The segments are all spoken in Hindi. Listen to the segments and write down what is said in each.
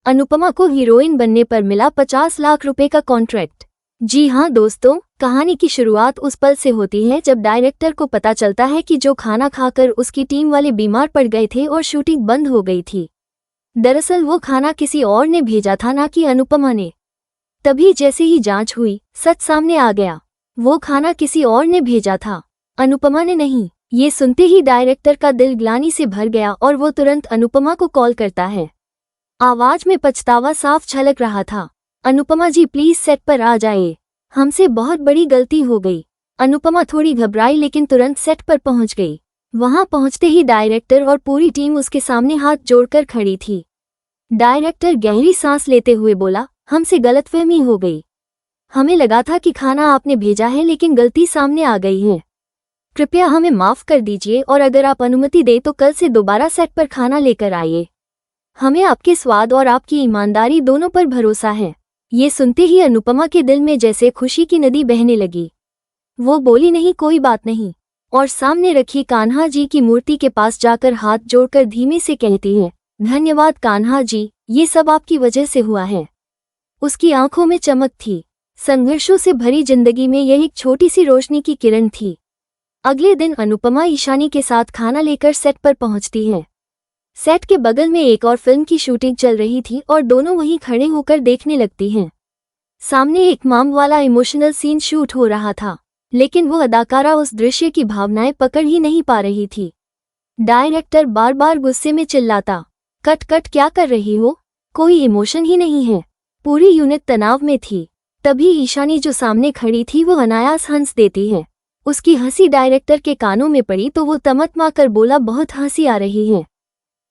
अनुपमा को हीरोइन बनने पर मिला 50 लाख रुपए का कॉन्ट्रैक्ट। जी हाँ दोस्तों, कहानी की शुरुआत उस पल से होती है जब डायरेक्टर को पता चलता है कि जो खाना खाकर उसकी टीम वाले बीमार पड़ गए थे और शूटिंग बंद हो गई थी। दरअसल वो खाना किसी और ने भेजा था, ना कि अनुपमा ने। तभी जैसे ही जांच हुई, सच सामने आ गया। वो खाना किसी और ने भेजा था, अनुपमा ने नहीं। ये सुनते ही डायरेक्टर का दिल ग्लानि से भर गया और वो तुरंत अनुपमा को कॉल करता है। आवाज में पछतावा साफ झलक रहा था। अनुपमा जी प्लीज सेट पर आ जाइए, हमसे बहुत बड़ी गलती हो गई। अनुपमा थोड़ी घबराई लेकिन तुरंत सेट पर पहुंच गई। वहां पहुंचते ही डायरेक्टर और पूरी टीम उसके सामने हाथ जोड़कर खड़ी थी। डायरेक्टर गहरी सांस लेते हुए बोला, हमसे गलतफहमी हो गई। हमें लगा था कि खाना आपने भेजा है, लेकिन गलती सामने आ गई है। कृपया हमें माफ कर दीजिए और अगर आप अनुमति दें तो कल से दोबारा सेट पर खाना लेकर आइए। हमें आपके स्वाद और आपकी ईमानदारी दोनों पर भरोसा है। ये सुनते ही अनुपमा के दिल में जैसे खुशी की नदी बहने लगी। वो बोली नहीं, कोई बात नहीं, और सामने रखी कान्हा जी की मूर्ति के पास जाकर हाथ जोड़कर धीमे से कहती है, धन्यवाद कान्हा जी, ये सब आपकी वजह से हुआ है। उसकी आंखों में चमक थी। संघर्षों से भरी जिंदगी में यह एक छोटी सी रोशनी की किरण थी। अगले दिन अनुपमा ईशानी के साथ खाना लेकर सेट पर पहुंचती है। सेट के बगल में एक और फिल्म की शूटिंग चल रही थी और दोनों वहीं खड़े होकर देखने लगती हैं। सामने एक मॉम वाला इमोशनल सीन शूट हो रहा था, लेकिन वो अदाकारा उस दृश्य की भावनाएं पकड़ ही नहीं पा रही थी। डायरेक्टर बार बार गुस्से में चिल्लाता, कट कट, क्या कर रही हो, कोई इमोशन ही नहीं है। पूरी यूनिट तनाव में थी। तभी ईशानी जो सामने खड़ी थी वो अनायास हंस देती है। उसकी हंसी डायरेक्टर के कानों में पड़ी तो वो तमतमा कर बोला, बहुत हंसी आ रही है,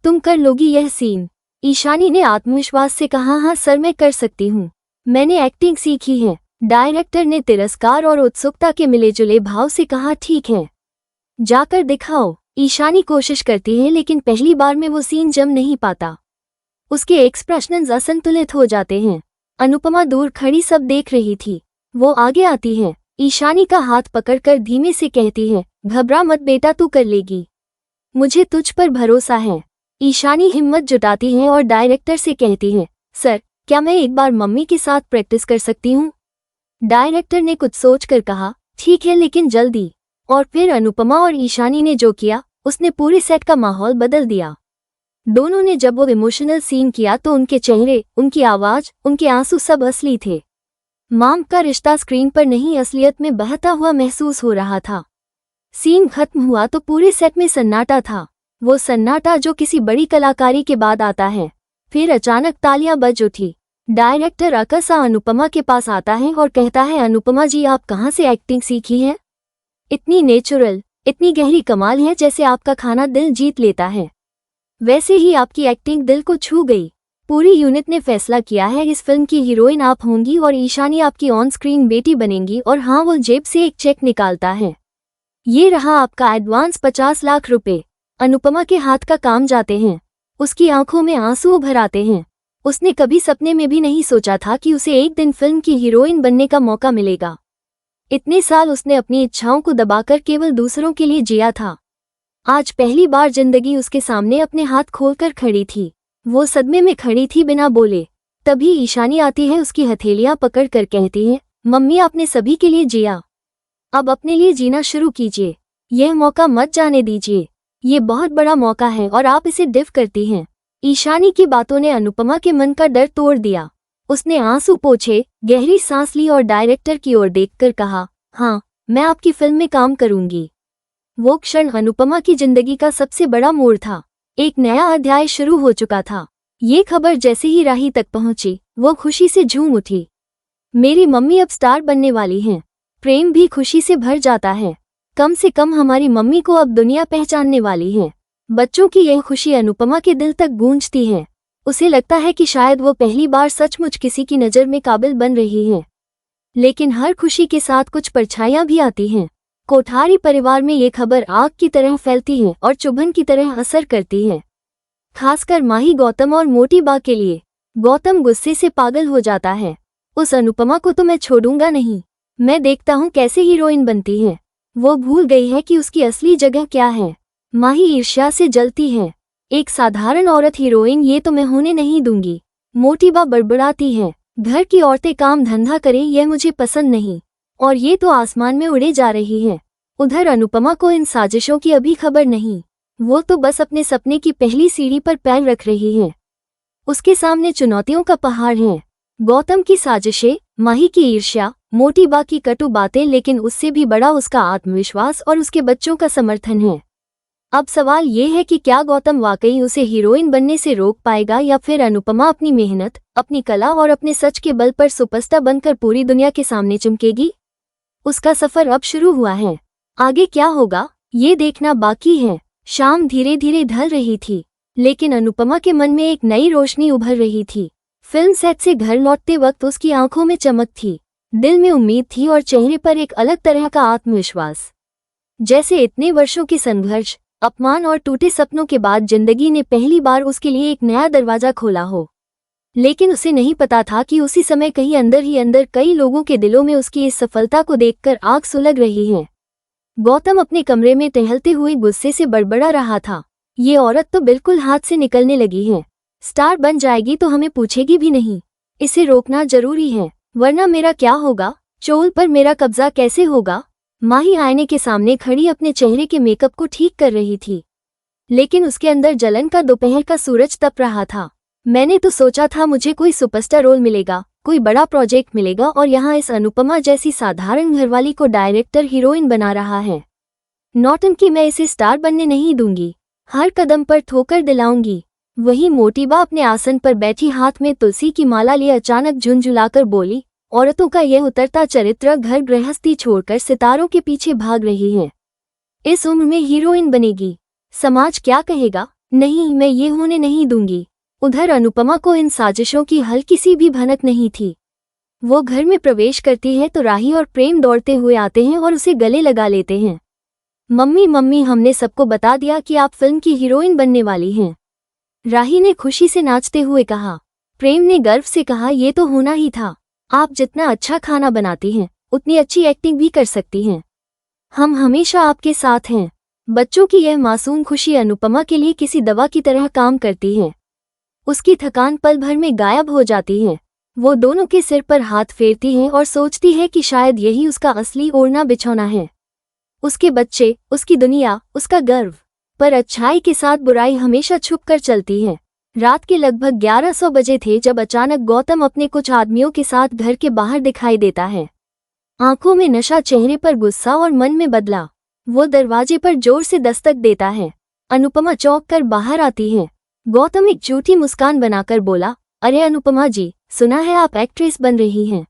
तुम कर लोगी यह सीन। ईशानी ने आत्मविश्वास से कहा, हाँ सर मैं कर सकती हूँ, मैंने एक्टिंग सीखी है। डायरेक्टर ने तिरस्कार और उत्सुकता के मिले जुले भाव से कहा, ठीक है, जाकर दिखाओ। ईशानी कोशिश करती है लेकिन पहली बार में वो सीन जम नहीं पाता। उसके एक्सप्रेशंस असंतुलित हो जाते हैं। अनुपमा दूर खड़ी सब देख रही थी। वो आगे आती है, ईशानी का हाथ पकड़कर धीमे से कहती है, घबरा मत बेटा, तू कर लेगी, मुझे तुझ पर भरोसा है। ईशानी हिम्मत जुटाती है और डायरेक्टर से कहती है, सर क्या मैं एक बार मम्मी के साथ प्रैक्टिस कर सकती हूँ? डायरेक्टर ने कुछ सोचकर कहा, ठीक है लेकिन जल्दी। और फिर अनुपमा और ईशानी ने जो किया उसने पूरे सेट का माहौल बदल दिया। दोनों ने जब वो इमोशनल सीन किया तो उनके चेहरे, उनकी आवाज, उनके आंसू सब असली थे। मॉम का रिश्ता स्क्रीन पर नहीं असलियत में बहता हुआ महसूस हो रहा था। सीन खत्म हुआ तो पूरे सेट में सन्नाटा था। वो सन्नाटा जो किसी बड़ी कलाकारी के बाद आता है। फिर अचानक तालियां बज उठी। डायरेक्टर अकसा अनुपमा के पास आता है और कहता है, अनुपमा जी आप कहाँ से एक्टिंग सीखी है? इतनी नेचुरल, इतनी गहरी, कमाल है, जैसे आपका खाना दिल जीत लेता है। वैसे ही आपकी एक्टिंग दिल को छू गई। पूरी यूनिट ने फैसला किया है इस फिल्म की हीरोइन आप होंगी और ईशानी आपकी ऑन स्क्रीन बेटी बनेंगी। और हाँ, वो जेब से एक चेक निकालता है, ये रहा आपका एडवांस 50 लाख रुपए। अनुपमा के हाथ का काम जाते हैं। उसकी आंखों में आंसू भर आते हैं। उसने कभी सपने में भी नहीं सोचा था कि उसे एक दिन फिल्म की हीरोइन बनने का मौका मिलेगा। इतने साल उसने अपनी इच्छाओं को दबाकर केवल दूसरों के लिए जिया था। आज पहली बार जिंदगी उसके सामने अपने हाथ खोलकर खड़ी थी। वो सदमे में खड़ी थी बिना बोले। तभी ईशानी आती है, उसकी हथेलियां पकड़ कर कहती है, मम्मी आपने सभी के लिए जिया, अब अपने लिए जीना शुरू कीजिए। यह मौका मत जाने दीजिए, ये बहुत बड़ा मौका है और आप इसे डिव करती हैं। ईशानी की बातों ने अनुपमा के मन का डर तोड़ दिया। उसने आंसू पोंछे, गहरी सांस ली और डायरेक्टर की ओर देखकर कहा, हाँ मैं आपकी फिल्म में काम करूंगी। वो क्षण अनुपमा की जिंदगी का सबसे बड़ा मोड़ था। एक नया अध्याय शुरू हो चुका था। ये खबर जैसे ही राही तक पहुंची वो खुशी से झूम उठी। मेरी मम्मी अब स्टार बनने वाली हैं। प्रेम भी खुशी से भर जाता है। कम से कम हमारी मम्मी को अब दुनिया पहचानने वाली है। बच्चों की यह खुशी अनुपमा के दिल तक गूंजती है। उसे लगता है कि शायद वो पहली बार सचमुच किसी की नज़र में काबिल बन रही है। लेकिन हर खुशी के साथ कुछ परछाइयां भी आती हैं। कोठारी परिवार में ये खबर आग की तरह फैलती है और चुभन की तरह असर करती है, खासकर माही, गौतम और मोटी बा के लिए। गौतम गुस्से से पागल हो जाता है, उस अनुपमा को तो मैं छोड़ूंगा नहीं, मैं देखता हूँ कैसे हीरोइन बनती है। वो भूल गई है कि उसकी असली जगह क्या है। माही ईर्ष्या से जलती है, एक साधारण औरत हीरोइन ये तो मैं होने नहीं दूंगी। मोटीबा बड़बड़ाती है, घर की औरतें काम धंधा करें यह मुझे पसंद नहीं, और ये तो आसमान में उड़े जा रही है। उधर अनुपमा को इन साजिशों की अभी खबर नहीं, वो तो बस अपने सपने की पहली सीढ़ी पर पैर रख रही है। उसके सामने चुनौतियों का पहाड़ है। गौतम की साजिशें, माही की ईर्ष्या, मोटीबा की कटु बातें, लेकिन उससे भी बड़ा उसका आत्मविश्वास और उसके बच्चों का समर्थन है। अब सवाल ये है कि क्या गौतम वाकई उसे हीरोइन बनने से रोक पाएगा या फिर अनुपमा अपनी मेहनत, अपनी कला और अपने सच के बल पर सुपरस्टार बनकर पूरी दुनिया के सामने चमकेगी। उसका सफर अब शुरू हुआ है। आगे क्या होगा ये देखना बाकी है। शाम धीरे धीरे ढल रही थी, लेकिन अनुपमा के मन में एक नई रोशनी उभर रही थी। फिल्म सेट से घर लौटते वक्त उसकी आंखों में चमक थी, दिल में उम्मीद थी और चेहरे पर एक अलग तरह का आत्मविश्वास। जैसे इतने वर्षों के संघर्ष, अपमान और टूटे सपनों के बाद जिंदगी ने पहली बार उसके लिए एक नया दरवाजा खोला हो। लेकिन उसे नहीं पता था कि उसी समय कहीं अंदर ही अंदर कई लोगों के दिलों में उसकी इस सफलता को देखकर आग सुलग रही है। गौतम अपने कमरे में टहलते हुए गुस्से से बड़बड़ा रहा था, ये औरत तो बिल्कुल हाथ से निकलने लगी है। स्टार बन जाएगी तो हमें पूछेगी भी नहीं। इसे रोकना जरूरी है, वरना मेरा क्या होगा, चोल पर मेरा कब्जा कैसे होगा। माही आईने के सामने खड़ी अपने चेहरे के मेकअप को ठीक कर रही थी, लेकिन उसके अंदर जलन का दोपहर का सूरज तप रहा था। मैंने तो सोचा था मुझे कोई सुपरस्टार रोल मिलेगा, कोई बड़ा प्रोजेक्ट मिलेगा, और यहाँ इस अनुपमा जैसी साधारण घरवाली को डायरेक्टर हीरोइन बना रहा है। नौटंकी मैं इसे स्टार बनने नहीं दूंगी, हर कदम पर ठोकर दिलाऊंगी। वही मोटीबा अपने आसन पर बैठी हाथ में तुलसी की माला लिए अचानक झुंझुलाकर बोली, औरतों का यह उतरता चरित्र घर गृहस्थी छोड़कर सितारों के पीछे भाग रही है। इस उम्र में हीरोइन बनेगी, समाज क्या कहेगा। नहीं, मैं ये होने नहीं दूंगी। उधर अनुपमा को इन साजिशों की हल्की सी भी भनक नहीं थी। वो घर में प्रवेश करती है तो राही और प्रेम दौड़ते हुए आते हैं और उसे गले लगा लेते हैं। मम्मी मम्मी, हमने सबको बता दिया कि आप फिल्म की हीरोइन बनने वाली हैं। राही ने खुशी से नाचते हुए कहा। प्रेम ने गर्व से कहा, ये तो होना ही था। आप जितना अच्छा खाना बनाती हैं, उतनी अच्छी एक्टिंग भी कर सकती हैं। हम हमेशा आपके साथ हैं। बच्चों की यह मासूम खुशी अनुपमा के लिए किसी दवा की तरह काम करती है। उसकी थकान पल भर में गायब हो जाती है। वो दोनों के सिर पर हाथ फेरती है और सोचती है कि शायद यही उसका असली ओढ़ना बिछौना है। उसके बच्चे, उसकी दुनिया, उसका गर्व। पर अच्छाई के साथ बुराई हमेशा छुप कर चलती है। रात के लगभग 1100 बजे थे जब अचानक गौतम अपने कुछ आदमियों के साथ घर के बाहर दिखाई देता है। आंखों में नशा, चेहरे पर गुस्सा और मन में बदला। वो दरवाजे पर जोर से दस्तक देता है। अनुपमा चौंक कर बाहर आती है। गौतम एक झूठी मुस्कान बनाकर बोला, अरे अनुपमा जी, सुना है आप एक्ट्रेस बन रही हैं।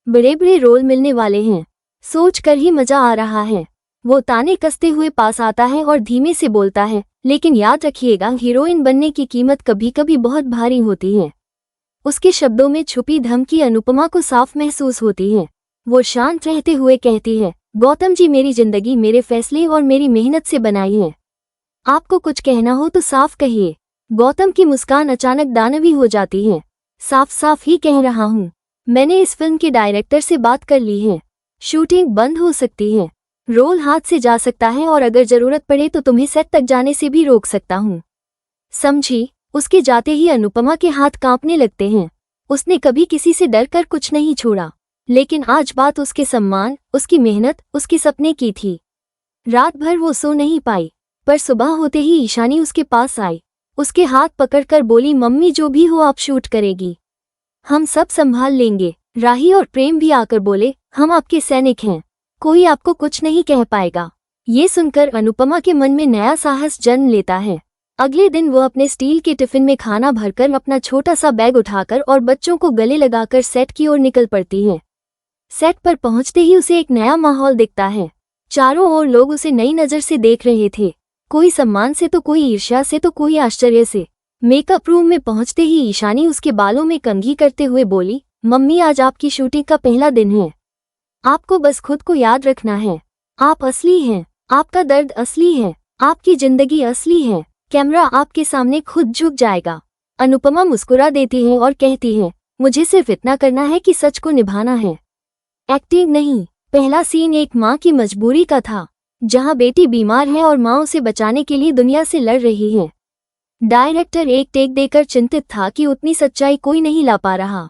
बड़े बड़े रोल मिलने वाले हैं, सोच कर ही मजा आ रहा है। वो ताने कसते हुए पास आता है और धीमे से बोलता है, लेकिन याद रखिएगा, हीरोइन बनने की कीमत कभी कभी बहुत भारी होती है। उसके शब्दों में छुपी धमकी अनुपमा को साफ महसूस होती है। वो शांत रहते हुए कहती है, गौतम जी, मेरी जिंदगी मेरे फैसले और मेरी मेहनत से बनाई है। आपको कुछ कहना हो तो साफ कहिए। गौतम की मुस्कान अचानक दानवी हो जाती है। साफ साफ ही कह रहा हूँ, मैंने इस फिल्म के डायरेक्टर से बात कर ली है। शूटिंग बंद हो सकती है, रोल हाथ से जा सकता है, और अगर जरूरत पड़े तो तुम्हें सेट तक जाने से भी रोक सकता हूँ, समझी। उसके जाते ही अनुपमा के हाथ कांपने लगते हैं। उसने कभी किसी से डर कर कुछ नहीं छोड़ा, लेकिन आज बात उसके सम्मान, उसकी मेहनत, उसके सपने की थी। रात भर वो सो नहीं पाई, पर सुबह होते ही ईशानी उसके पास आई। उसके हाथ पकड़कर बोली, मम्मी, जो भी हो आप शूट करेगी, हम सब संभाल लेंगे। राही और प्रेम भी आकर बोले, हम आपके सैनिक हैं, कोई आपको कुछ नहीं कह पाएगा। ये सुनकर अनुपमा के मन में नया साहस जन्म लेता है। अगले दिन वो अपने स्टील के टिफिन में खाना भरकर अपना छोटा सा बैग उठाकर और बच्चों को गले लगाकर सेट की ओर निकल पड़ती है। सेट पर पहुंचते ही उसे एक नया माहौल दिखता है। चारों ओर लोग उसे नई नजर से देख रहे थे, कोई सम्मान से तो कोई ईर्ष्या से तो कोई आश्चर्य से। मेकअप रूम में पहुंचते ही ईशानी उसके बालों में कंघी करते हुए बोली, मम्मी, आज आपकी शूटिंग का पहला दिन है। आपको बस खुद को याद रखना है। आप असली हैं, आपका दर्द असली है, आपकी जिंदगी असली है। कैमरा आपके सामने खुद झुक जाएगा। अनुपमा मुस्कुरा देती है और कहती है, मुझे सिर्फ इतना करना है कि सच को निभाना है, एक्टिंग नहीं। पहला सीन एक माँ की मजबूरी का था, जहाँ बेटी बीमार है और माँ उसे बचाने के लिए दुनिया से लड़ रही है। डायरेक्टर एक टेक देकर चिंतित था कि उतनी सच्चाई कोई नहीं ला पा रहा।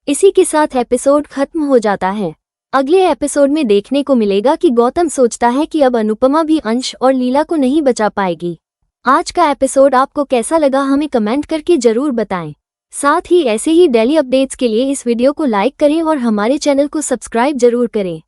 इसी के साथ एपिसोड खत्म हो जाता है। अगले एपिसोड में देखने को मिलेगा कि गौतम सोचता है कि अब अनुपमा भी अंश और लीला को नहीं बचा पाएगी। आज का एपिसोड आपको कैसा लगा हमें कमेंट करके जरूर बताएं। साथ ही ऐसे ही डेली अपडेट्स के लिए इस वीडियो को लाइक करें और हमारे चैनल को सब्सक्राइब जरूर करें।